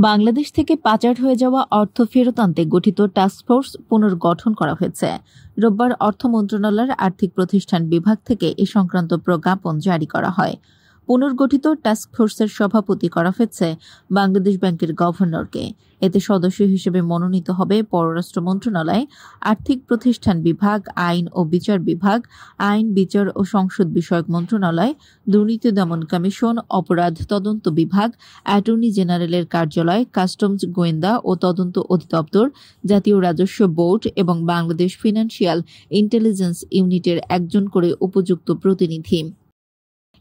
বাংলাদেশ থেকে পাচার হয়ে যাওয়া অর্থ ফেরত আনতে গঠিত টাস্কফোর্স পুনর্গঠন করা হয়েছে। রোববার অর্থ মন্ত্রণালয়ের আর্থিক প্রতিষ্ঠান বিভাগ থেকে এ সংক্রান্ত প্রজ্ঞাপন জারি করা হয়। পুনর্গঠিত টাস্কফোর্সের সভাপতি করা হয়েছে বাংলাদেশ ব্যাংকের গভর্নরকে। এতে সদস্য হিসেবে মনোনীত হবে পররাষ্ট্র মন্ত্রণালয়, আর্থিক প্রতিষ্ঠান বিভাগ, আইন ও বিচার বিভাগ, আইন, বিচার ও সংসদ বিষয়ক মন্ত্রণালয়, দুর্নীতি দমন কমিশন, অপরাধ তদন্ত বিভাগ, অ্যাটর্নি জেনারেলের কার্যালয়, কাস্টমস, গোয়েন্দা ও তদন্ত অধিদপ্তর, জাতীয় রাজস্ব বোর্ড এবং বাংলাদেশ ফিনান্সিয়াল ইন্টেলিজেন্স ইউনিটের একজন করে উপযুক্ত প্রতিনিধি।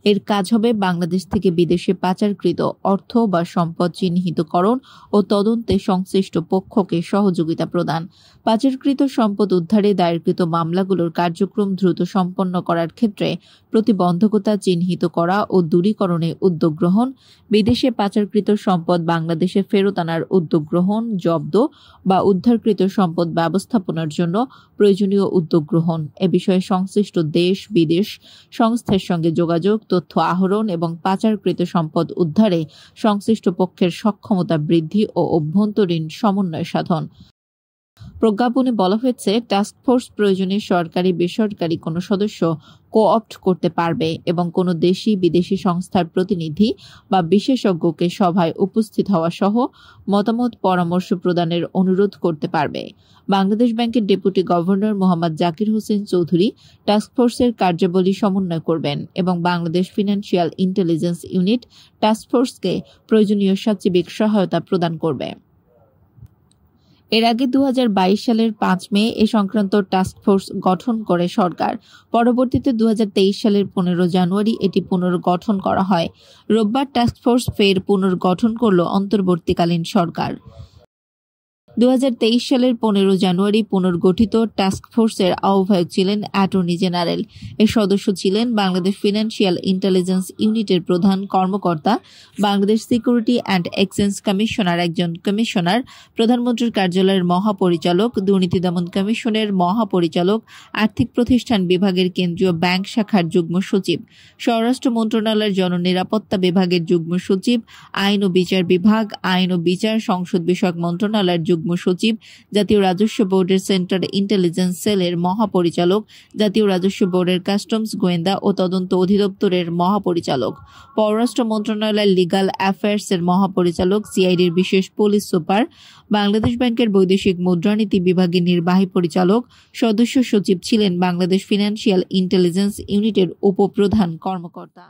এর কাজ হবে বাংলাদেশ থেকে বিদেশে পাচারকৃত অর্থ বা সম্পদ চিহ্নিতকরণ ও তদন্তে সংশ্লিষ্ট পক্ষকে সহযোগিতা প্রদান, পাচারকৃত সম্পদ উদ্ধারে দায়েরকৃত মামলাগুলোর কার্যক্রম দ্রুত সম্পন্ন করার ক্ষেত্রে প্রতিবন্ধকতা চিহ্নিত করা ও দূরীকরণে উদ্যোগ গ্রহণ, বিদেশে পাচারকৃত সম্পদ বাংলাদেশে ফেরত আনার উদ্যোগ গ্রহণ, জব্দ বা উদ্ধারকৃত সম্পদ ব্যবস্থাপনার জন্য প্রয়োজনীয় উদ্যোগ গ্রহণ, এ বিষয়ে সংশ্লিষ্ট দেশ বিদেশ সংস্থার সঙ্গে যোগাযোগ, তথ্য আহরণ এবং পাচারকৃত সম্পদ উদ্ধারে সংশ্লিষ্ট পক্ষের সক্ষমতা বৃদ্ধি ও অভ্যন্তরীণ সমন্বয় সাধন। প্রজ্ঞাপনে বলা হয়েছে, টাস্কফোর্স প্রয়োজনে সরকারি বেসরকারি কোনো সদস্য কো-অপ্ট করতে পারবে এবং কোনো দেশি বিদেশি সংস্থার প্রতিনিধি বা বিশেষজ্ঞকে সভায় উপস্থিত হওয়া সহ মতামত পরামর্শ প্রদানের অনুরোধ করতে পারবে। বাংলাদেশ ব্যাংকের ডেপুটি গভর্নর মোহাম্মদ জাকির হোসেন চৌধুরী টাস্কফোর্সের কার্যাবলী সমন্বয় করবেন এবং বাংলাদেশ ফিনান্সিয়াল ইন্টেলিজেন্স ইউনিট টাস্কফোর্সকে প্রয়োজনীয় সার্বিক সহায়তা প্রদান করবে। এর আগে 2022 সালের 5 মে এ সংক্রান্ত টাস্কফোর্স গঠন করে সরকার। পরবর্তীতে 2023 সালের 15 জানুয়ারি এটি পুনর্গঠন করা হয়। রোববার টাস্কফোর্স ফের পুনর্গঠন করল অন্তর্বর্তীকালীন সরকার। 2023 সালের 15 জানুয়ারি পুনর্গঠিত টাস্কফোর্সের আহ্বায়ক ছিলেন অ্যাটর্নি জেনারেল। এর সদস্য ছিলেন বাংলাদেশ ফিনান্সিয়াল ইন্টেলিজেন্স ইউনিটের প্রধান কর্মকর্তা, Bangladesh security and exchange commissioner একজন কমিশনার, প্রধানমন্ত্রীর কার্যালয়ের মহাপরিচালক, দুর্নীতি দমন কমিশনের মহাপরিচালক, আর্থিক প্রতিষ্ঠান বিভাগের কেন্দ্রীয় ব্যাংক শাখার যুগ্ম সচিব, স্বরাষ্ট্র মন্ত্রণালয়ের জননিরাপত্তা বিভাগের যুগ্ম সচিব, আইন ও বিচার বিভাগ, আইন ও বিচার সংসদ বিষয়ক মন্ত্রণালয়ের যুগ্ম সচিব, জাতীয় রাজস্ব বোর্ডের সেন্ট্রাল ইন্টেলিজেন্স সেলের মহাপরিচালক, জাতীয় রাজস্ব বোর্ডের কাস্টমস, গোয়েন্দা ও তদন্ত অধিদপ্তরের মহাপরিচালক, পররাষ্ট্র মন্ত্রণালয়ের লিগ্যাল অ্যাফেয়ার্সের মহাপরিচালক, সিআইডির বিশেষ পুলিশ সুপার, বাংলাদেশ ব্যাংকের বৈদেশিক মুদ্রানীতি বিভাগের নির্বাহী পরিচালক, সদস্য সচিব ছিলেন বাংলাদেশ ফিনান্সিয়াল ইন্টেলিজেন্স ইউনিটের উপপ্রধান কর্মকর্তা।